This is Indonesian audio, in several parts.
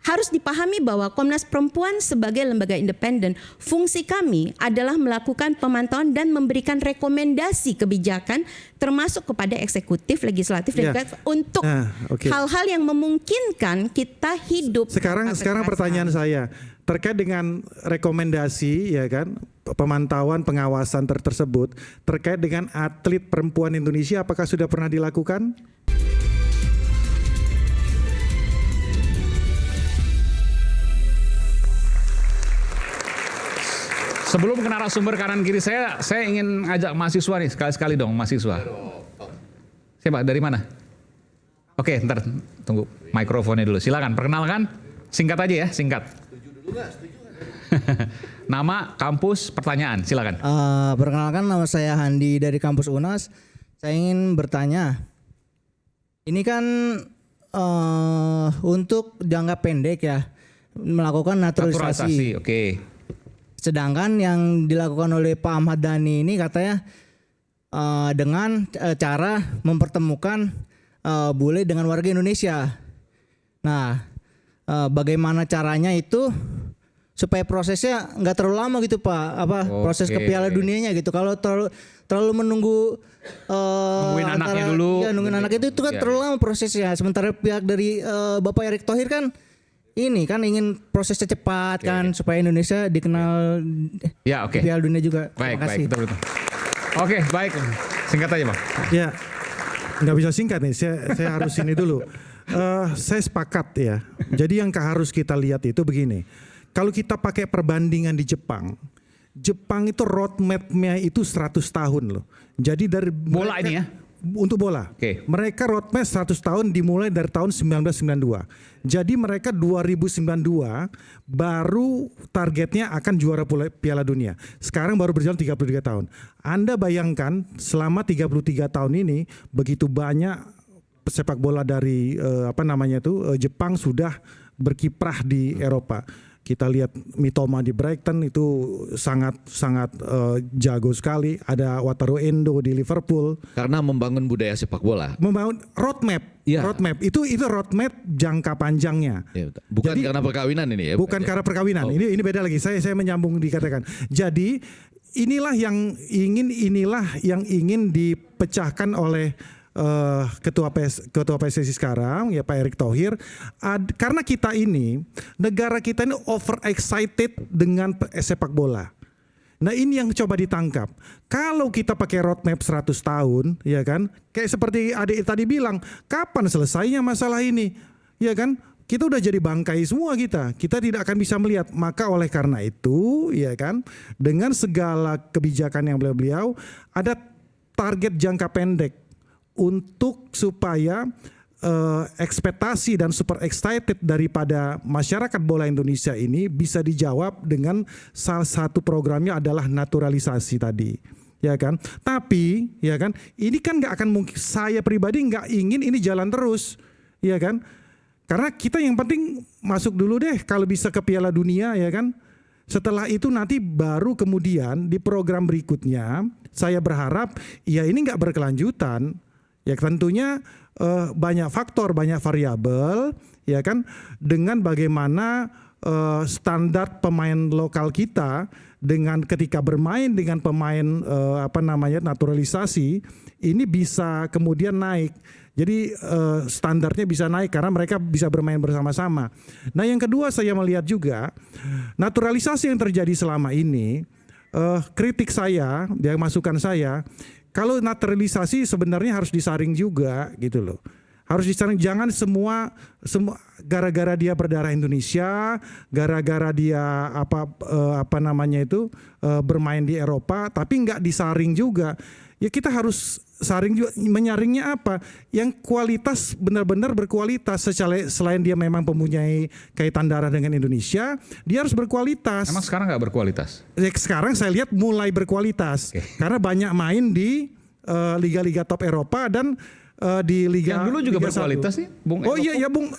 harus dipahami bahwa Komnas Perempuan sebagai lembaga independen, fungsi kami adalah melakukan pemantauan dan memberikan rekomendasi kebijakan termasuk kepada eksekutif, legislatif, dan untuk hal-hal yang memungkinkan kita hidup. Sekarang pertanyaan saya terkait dengan rekomendasi, ya kan, pemantauan pengawasan tersebut terkait dengan atlet perempuan Indonesia, apakah sudah pernah dilakukan? Sebelum ke narasumber kanan kiri saya ingin ngajak mahasiswa nih, sekali-sekali dong mahasiswa. Siapa? Dari mana? Oke, ntar tunggu mikrofonnya dulu. Silakan, perkenalkan. Singkat aja ya, singkat. Nama, kampus, pertanyaan, silakan. Perkenalkan, nama saya Handi dari kampus UNAS. Saya ingin bertanya, ini kan untuk jangka pendek ya, melakukan naturalisasi. Oke. Sedangkan yang dilakukan oleh Pak Ahmad Dhani ini katanya dengan cara mempertemukan bule dengan warga Indonesia. Nah, bagaimana caranya itu supaya prosesnya nggak terlalu lama gitu Pak? Proses ke Piala Dunianya gitu. Kalau terlalu menunggu nungguin anaknya dulu. Ya, nungguin anak itu kan terlalu lama prosesnya. Sementara pihak dari Bapak Erick Thohir kan ini kan ingin prosesnya cepat kan supaya Indonesia dikenal di Piala Dunia juga. Terima kasih. Betul. Oke, baik. Singkat aja Bang. Ya, nggak bisa singkat nih. Saya harus ini dulu. Saya sepakat ya. Jadi yang harus kita lihat itu begini. Kalau kita pakai perbandingan di Jepang itu roadmap-nya itu 100 tahun loh. Jadi dari bola ini ya? Untuk bola. Mereka roadmap 100 tahun dimulai dari tahun 1992. Jadi mereka 2092 baru targetnya akan juara Piala Dunia. Sekarang baru berjalan 33 tahun. Anda bayangkan selama 33 tahun ini begitu banyak sepak bola dari Jepang sudah berkiprah di Eropa. Kita lihat Mitoma di Brighton itu sangat jago sekali. Ada Wataru Endo di Liverpool. Karena membangun budaya sepak bola. Membangun roadmap. Roadmap itu roadmap jangka panjangnya. Ya, bukan jadi, karena perkawinan ini ya. Bukan karena perkawinan. Ini beda lagi. Saya menyambung dikatakan. Jadi inilah yang ingin dipecahkan oleh ketua PSSI sekarang ya Pak Erick Thohir, karena kita ini negara kita ini over excited dengan sepak bola. Nah ini yang coba ditangkap. Kalau kita pakai roadmap 100 tahun, ya kan, kayak seperti adik tadi bilang, kapan selesainya masalah ini, ya kan? Kita udah jadi bangkai semua kita tidak akan bisa melihat. Maka oleh karena itu, ya kan, dengan segala kebijakan yang beliau ada target jangka pendek untuk supaya ekspektasi dan super excited daripada masyarakat bola Indonesia ini bisa dijawab dengan salah satu programnya adalah naturalisasi tadi, ya kan. Tapi ya kan, ini kan nggak akan mungkin, saya pribadi nggak ingin ini jalan terus, ya kan. Karena kita yang penting masuk dulu deh kalau bisa ke Piala Dunia, ya kan. Setelah itu nanti baru kemudian di program berikutnya saya berharap ya ini nggak berkelanjutan. Ya tentunya banyak faktor, banyak variabel, ya kan, dengan bagaimana standar pemain lokal kita dengan ketika bermain dengan pemain naturalisasi ini bisa kemudian naik. Jadi standarnya bisa naik karena mereka bisa bermain bersama-sama. Nah yang kedua saya melihat juga naturalisasi yang terjadi selama ini, kritik saya, masukan saya. Kalau naturalisasi sebenarnya harus disaring juga gitu loh. Harus disaring, jangan semua gara-gara dia berdarah Indonesia, gara-gara dia bermain di Eropa tapi nggak disaring juga. Ya kita harus saring juga, menyaringnya apa? Yang kualitas benar-benar berkualitas. Selain dia memang mempunyai kaitan darah dengan Indonesia, dia harus berkualitas. Emang sekarang nggak berkualitas? Sekarang saya lihat mulai berkualitas, karena banyak main di liga-liga top Eropa dan di liga. Yang dulu juga liga berkualitas nih, Bung. Oh iya ya Bung.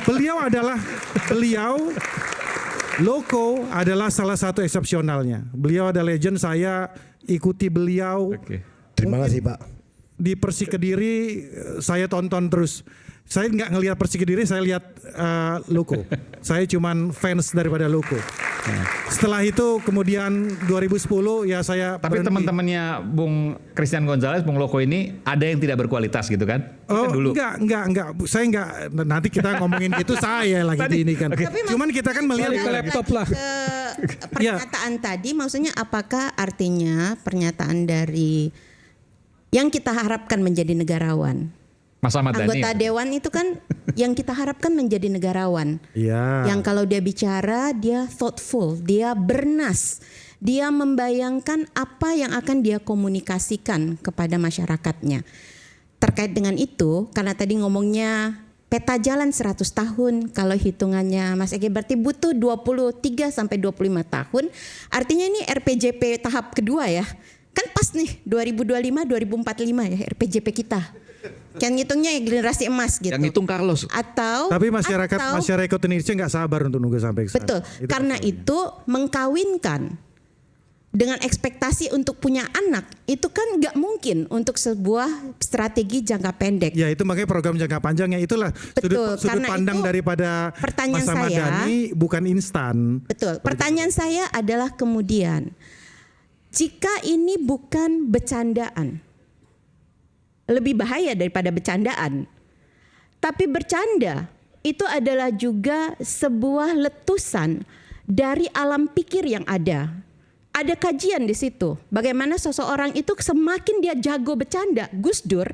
Beliau Loko adalah salah satu eksepsionalnya. Beliau ada legend, saya ikuti beliau. Terima kasih Pak. Di Persik Kediri saya tonton terus. Saya nggak ngelihat Persik Kediri, saya lihat Loko. Saya cuman fans daripada Loko. Setelah itu kemudian 2010 ya saya Tapi berhenti. teman-temannya Bung Christian Gonzalez, Bung Loko ini ada yang tidak berkualitas gitu kan? Oh, Kan dulu. enggak. Saya enggak, nanti kita ngomongin gitu saya lagi di ini kan. Cuman kita kan melihat Balik laptop lah. ke pernyataan tadi, maksudnya apakah artinya pernyataan dari yang kita harapkan menjadi negarawan, Mas Ahmad Dhani. anggota dewan itu kan yang kita harapkan menjadi negarawan. Iya. Yang kalau dia bicara, dia thoughtful, dia bernas, dia membayangkan apa yang akan dia komunikasikan kepada masyarakatnya. Terkait dengan itu, karena tadi ngomongnya peta jalan 100 tahun, kalau hitungannya Mas Ege berarti butuh 23 sampai 25 tahun. Artinya ini RPJP tahap kedua ya. Kan pas nih 2025 2045 ya RPJP kita. Kan ngitungnya ya generasi emas gitu. Yang hitung Carlos. Atau Tapi masyarakat Indonesia nggak sabar untuk nunggu sampai ke sana. betul. Karena itu mengkawinkan dengan ekspektasi untuk punya anak itu kan nggak mungkin untuk sebuah strategi jangka pendek. Ya itu makanya program jangka panjangnya itulah Betul, sudut karena pandang itu daripada pertanyaan Mas Ahmad saya- Dhani bukan instan. Betul. Pertanyaan saya adalah kemudian, jika ini bukan bercandaan, lebih bahaya daripada bercandaan. Tapi bercanda itu adalah juga sebuah letusan dari alam pikir yang ada. Ada kajian di situ. Bagaimana seseorang itu semakin dia jago bercanda. Gus Dur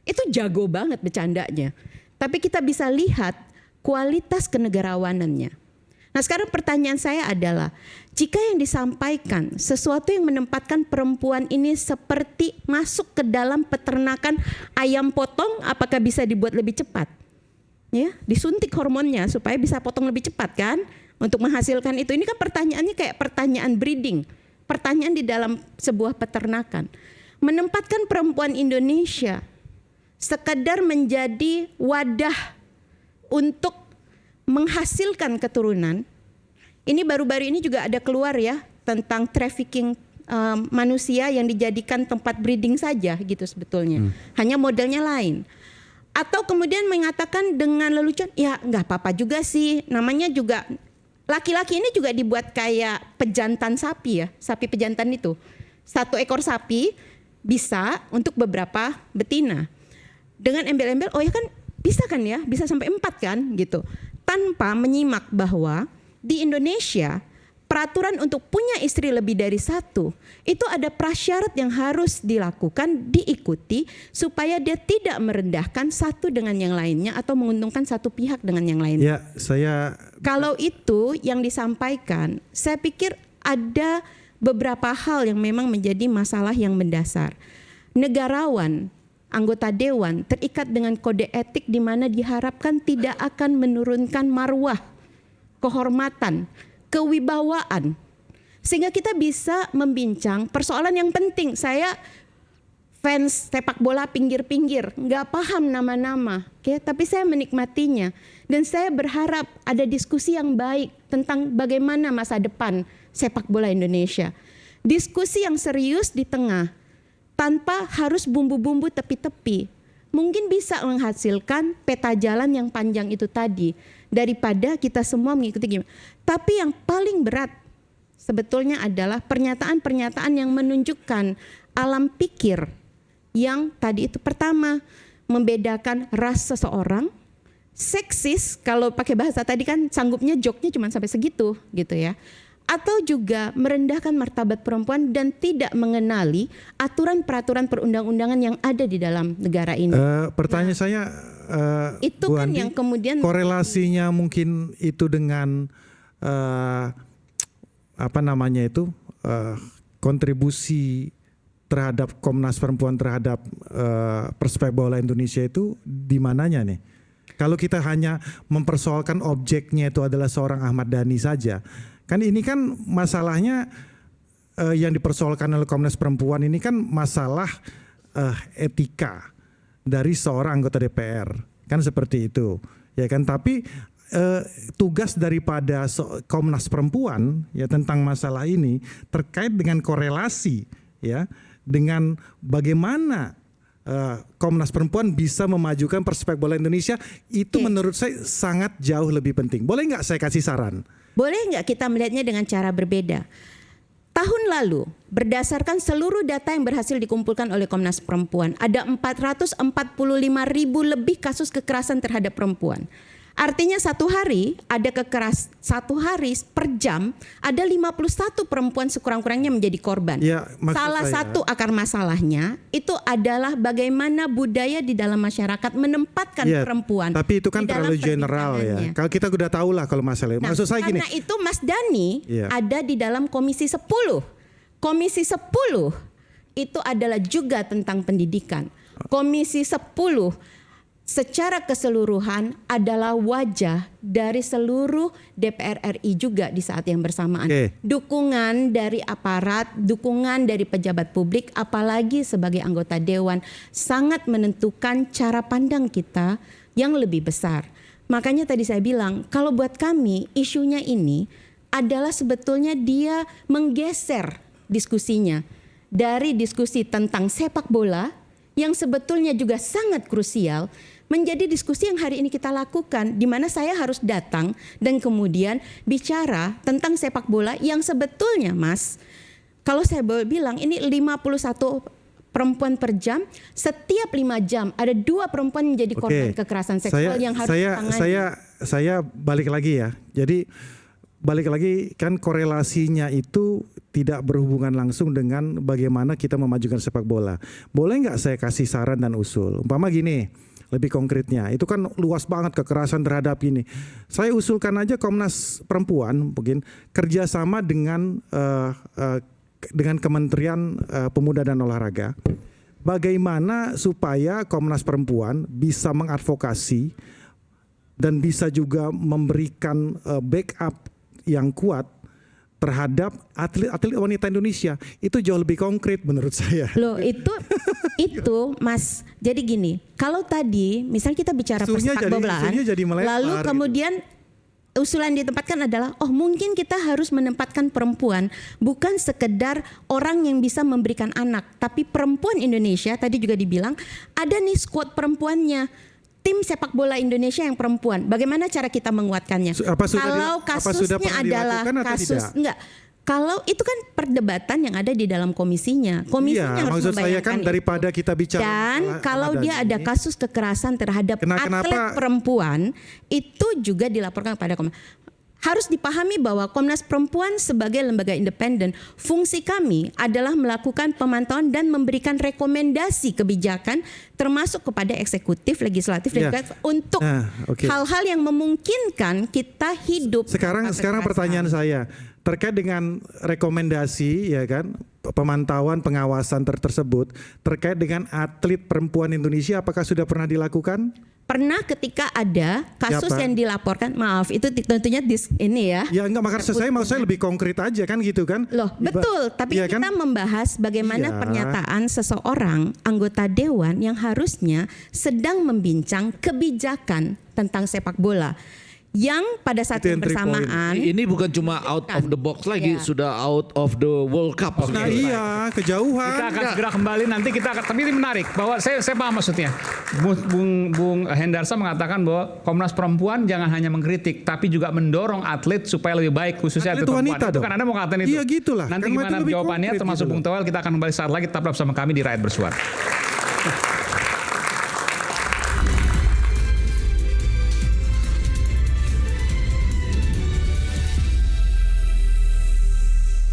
itu jago banget bercandanya. Tapi kita bisa lihat kualitas kenegarawanannya. Nah sekarang pertanyaan saya adalah, jika yang disampaikan sesuatu yang menempatkan perempuan ini seperti masuk ke dalam peternakan ayam potong, apakah bisa dibuat lebih cepat? Ya, disuntik hormonnya supaya bisa potong lebih cepat kan? Untuk menghasilkan itu. Ini kan pertanyaannya kayak pertanyaan breeding. Pertanyaan di dalam sebuah peternakan. Menempatkan perempuan Indonesia sekedar menjadi wadah untuk menghasilkan keturunan. Ini baru-baru ini juga ada keluar ya tentang trafficking manusia yang dijadikan tempat breeding saja gitu sebetulnya. Hanya modelnya lain. Atau kemudian mengatakan dengan lelucon, ya nggak apa-apa juga sih. Namanya juga laki-laki ini juga dibuat kayak pejantan sapi ya, sapi pejantan itu. 1 ekor sapi bisa untuk beberapa betina. Dengan embel-embel, oh ya kan bisa kan ya, bisa sampai 4 kan gitu. Tanpa menyimak bahwa di Indonesia peraturan untuk punya istri lebih dari 1 itu ada prasyarat yang harus dilakukan, diikuti supaya dia tidak merendahkan satu dengan yang lainnya atau menguntungkan satu pihak dengan yang lainnya. Ya saya Kalau itu yang disampaikan, saya pikir ada beberapa hal yang memang menjadi masalah yang mendasar. Negarawan, anggota dewan terikat dengan kode etik di mana diharapkan tidak akan menurunkan marwah, kehormatan, kewibawaan. Sehingga kita bisa membincang persoalan yang penting. Saya fans sepak bola pinggir-pinggir, nggak paham nama-nama, tapi saya menikmatinya. Dan saya berharap ada diskusi yang baik tentang bagaimana masa depan sepak bola Indonesia. Diskusi yang serius di tengah, tanpa harus bumbu-bumbu tepi-tepi. Mungkin bisa menghasilkan peta jalan yang panjang itu tadi. Daripada kita semua mengikuti gimana. Tapi yang paling berat sebetulnya adalah pernyataan-pernyataan yang menunjukkan alam pikir. Yang tadi itu pertama, membedakan ras seseorang. Seksis, kalau pakai bahasa tadi kan sanggupnya joknya cuma sampai segitu gitu ya. Atau juga merendahkan martabat perempuan dan tidak mengenali aturan-peraturan perundang-undangan yang ada di dalam negara ini. pertanyaan saya Itu Bu kan Andi, yang kemudian korelasinya mungkin itu dengan kontribusi terhadap Komnas Perempuan terhadap persepak bola Indonesia itu di mananya nih? Kalau kita hanya mempersoalkan objeknya itu adalah seorang Ahmad Dhani saja, kan ini kan masalahnya yang dipersoalkan oleh Komnas Perempuan ini kan masalah etika dari seorang anggota DPR, kan seperti itu, ya kan? Tapi tugas daripada Komnas Perempuan ya tentang masalah ini terkait dengan korelasi ya dengan bagaimana Komnas Perempuan bisa memajukan persepak bola Indonesia, itu menurut saya sangat jauh lebih penting. Boleh nggak saya kasih saran? Boleh nggak kita melihatnya dengan cara berbeda? Tahun lalu, berdasarkan seluruh data yang berhasil dikumpulkan oleh Komnas Perempuan, ada 445.000 lebih kasus kekerasan terhadap perempuan. Artinya satu hari per jam ada 51 perempuan sekurang-kurangnya menjadi korban. Ya, maksud Salah saya- satu akar masalahnya itu adalah bagaimana budaya di dalam masyarakat menempatkan Ya, perempuan. tapi itu kan di dalam terlalu general ya. perbincangannya. Kalau kita udah tahu lah kalau masalahnya. Nah, Maksud saya gini. karena itu Mas Dhani Iya. ada di dalam Komisi 10. Komisi 10 itu adalah juga tentang pendidikan. Komisi 10 secara keseluruhan adalah wajah dari seluruh DPR RI juga di saat yang bersamaan. Oke. Dukungan dari aparat, dukungan dari pejabat publik, apalagi sebagai anggota dewan, sangat menentukan cara pandang kita yang lebih besar. Makanya tadi saya bilang, kalau buat kami isunya ini adalah sebetulnya dia menggeser diskusinya dari diskusi tentang sepak bola yang sebetulnya juga sangat krusial menjadi diskusi yang hari ini kita lakukan, di mana saya harus datang dan kemudian bicara tentang sepak bola yang sebetulnya, Mas, kalau saya boleh bilang ini 51 perempuan per jam, setiap 5 jam ada 2 perempuan menjadi korban kekerasan seksual yang harus ditangani. Saya balik lagi ya. Jadi balik lagi kan korelasinya itu tidak berhubungan langsung dengan bagaimana kita memajukan sepak bola. Boleh nggak saya kasih saran dan usul? Umpama gini, lebih konkretnya, itu kan luas banget kekerasan terhadap ini. Saya usulkan aja Komnas Perempuan mungkin kerjasama dengan Kementerian Pemuda dan Olahraga. Bagaimana supaya Komnas Perempuan bisa mengadvokasi dan bisa juga memberikan backup yang kuat terhadap atlet-atlet wanita Indonesia. Itu jauh lebih konkret menurut saya. Loh itu Mas, jadi gini, kalau tadi misalnya kita bicara Isunya persepakbolaan, jadi melebar lalu gitu. kemudian usulan ditempatkan adalah, oh mungkin kita harus menempatkan perempuan bukan sekedar orang yang bisa memberikan anak, tapi perempuan Indonesia tadi juga dibilang ada nih squad perempuannya. Tim sepak bola Indonesia yang perempuan, bagaimana cara kita menguatkannya? Kalau kasusnya adalah kasus enggak, kalau itu kan perdebatan yang ada di dalam komisinya. Komisinya harus maksud saya kan membayangkan daripada itu. kita bicara Dan masalah kalau dia Ahmad ada Dhani, kasus kekerasan terhadap atlet perempuan, itu juga dilaporkan kepada Komnas. Harus dipahami bahwa Komnas Perempuan sebagai lembaga independen, fungsi kami adalah melakukan pemantauan dan memberikan rekomendasi kebijakan termasuk kepada eksekutif, legislatif, dan juga untuk hal-hal yang memungkinkan kita hidup. Sekarang pertanyaan saya terkait dengan rekomendasi ya kan, pemantauan pengawasan tersebut terkait dengan atlet perempuan Indonesia, apakah sudah pernah dilakukan? Pernah ketika ada kasus yang dilaporkan, maaf itu tentunya ini ya. Ya enggak, makanya saya mau saya lebih konkret aja kan gitu kan. Loh betul, tapi ya kita kan? membahas bagaimana pernyataan seseorang anggota dewan yang harusnya sedang membincang kebijakan tentang sepak bola. Yang pada saat yang bersamaan Ini bukan cuma out of the box lagi, sudah out of the World Cup. Nah iya, kejauhan. Kita akan segera kembali nanti tapi ini menarik bahwa saya paham maksudnya. Bung Hendarsa mengatakan bahwa Komnas Perempuan jangan hanya mengkritik tapi juga mendorong atlet supaya lebih baik, khususnya atlet perempuan. wanita Itu dong. kan Anda mau katakan itu. Iya gitulah. Nanti Karena itu gimana lebih jawabannya konkret termasuk gitu Bung loh. Towel, kita akan kembali saat lagi, tetap bersama kami di Rakyat Bersuara.